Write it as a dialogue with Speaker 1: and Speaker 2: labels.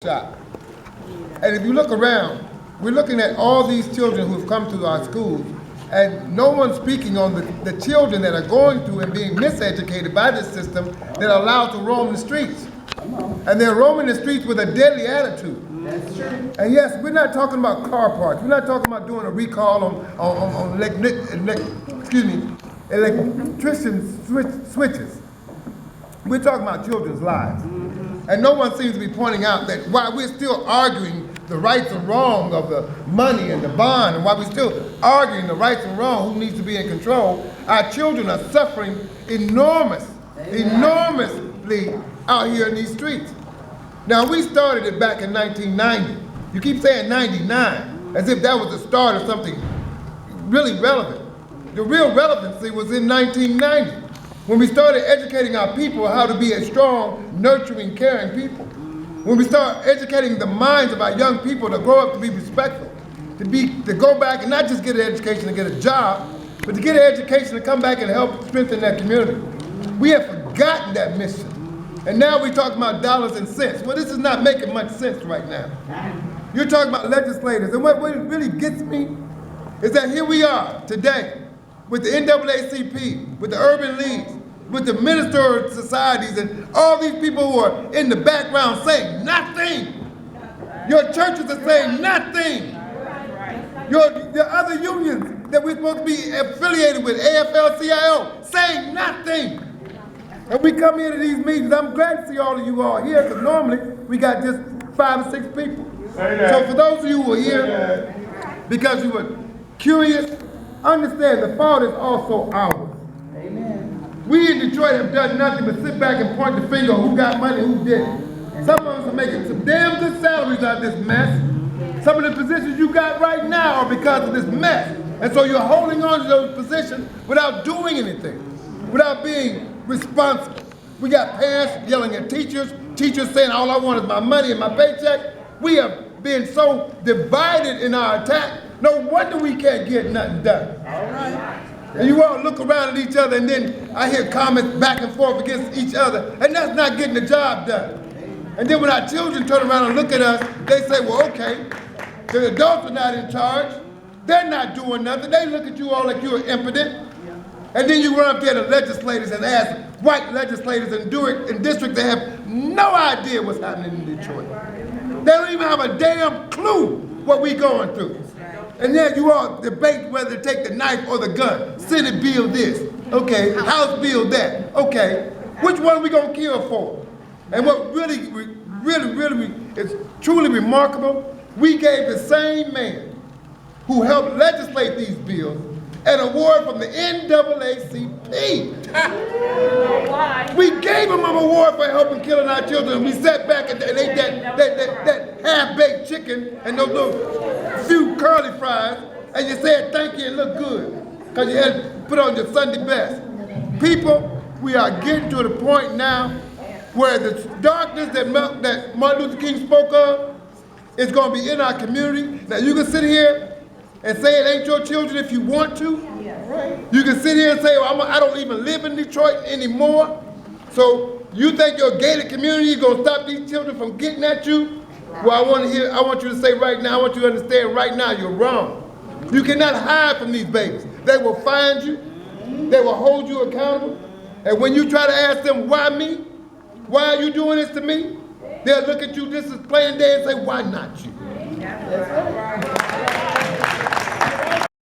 Speaker 1: shop. And if you look around, we're looking at all these children who've come to our schools, and no one's speaking on the children that are going through and being miseducated by this system that are allowed to roam the streets. And they're roaming the streets with a deadly attitude.
Speaker 2: That's true.
Speaker 1: And yes, we're not talking about car parts. We're not talking about doing a recall on electrician switches. We're talking about children's lives. And no one seems to be pointing out that while we're still arguing the rights and wrong of the money and the bond, and while we're still arguing the rights and wrong, who needs to be in control, our children are suffering enormously out here in these streets. Now, we started it back in 1990. You keep saying 99, as if that was the start of something really relevant. The real relevancy was in 1990, when we started educating our people how to be a strong, nurturing, caring people. When we start educating the minds of our young people to grow up to be respectful, to go back and not just get an education and get a job, but to get an education to come back and help strengthen their community. We have forgotten that mission. And now we're talking about dollars and cents. Well, this is not making much sense right now. You're talking about legislators. And what really gets me is that here we are today with the NAACP, with the urban leagues, with the ministerial societies, and all these people who are in the background saying nothing. Your churches are saying nothing. Your other unions that we're supposed to be affiliated with, AFL-CIO, saying nothing. And we come here to these meetings. I'm glad to see all of you all here, because normally we got just 5 or 6 people. So for those of you who are here because you were curious, understand the fault is also ours. Amen. We in Detroit have done nothing but sit back and point the finger who got money, who didn't. Some of us are making some damn good salaries out of this mess. Some of the positions you got right now are because of this mess. And so you're holding on to those positions without doing anything, without being responsible. We got parents yelling at teachers, teachers saying all I want is my money and my paycheck. We have been so divided in our attack, no wonder we can't get nothing done. All right. And you all look around at each other, and then I hear comments back and forth against each other, and that's not getting the job done. And then when our children turn around and look at us, they say, well, okay, the adults are not in charge. They're not doing nothing. They look at you all like you're impotent. And then you run up there to legislators and ask white legislators in districts that have no idea what's happening in Detroit. They don't even have a damn clue what we're going through. And then you all debate whether to take the knife or the gun. Senate bill this, okay, House bill that, okay. Which one are we gonna kill for? And what really is truly remarkable, we gave the same man who helped legislate these bills an award from the NAACP. We gave him an award for helping killing our children, and we sat back and ate that half-baked chicken and those little few curly fries, and you said thank you and look good, because you had to put on your Sunday best. People, we are getting to the point now where the darkness that Martin Luther King spoke of is going to be in our community. Now you can sit here and say it ain't your children if you want to. You can sit here and say, well, I don't even live in Detroit anymore. So you think your gated community is going to stop these children from getting at you? Well, I want you to say right now, I want you to understand right now, you're wrong. You cannot hide from these babies. They will find you. They will hold you accountable. And when you try to ask them, why me? Why are you doing this to me? They'll look at you just as plain day and say, why not you?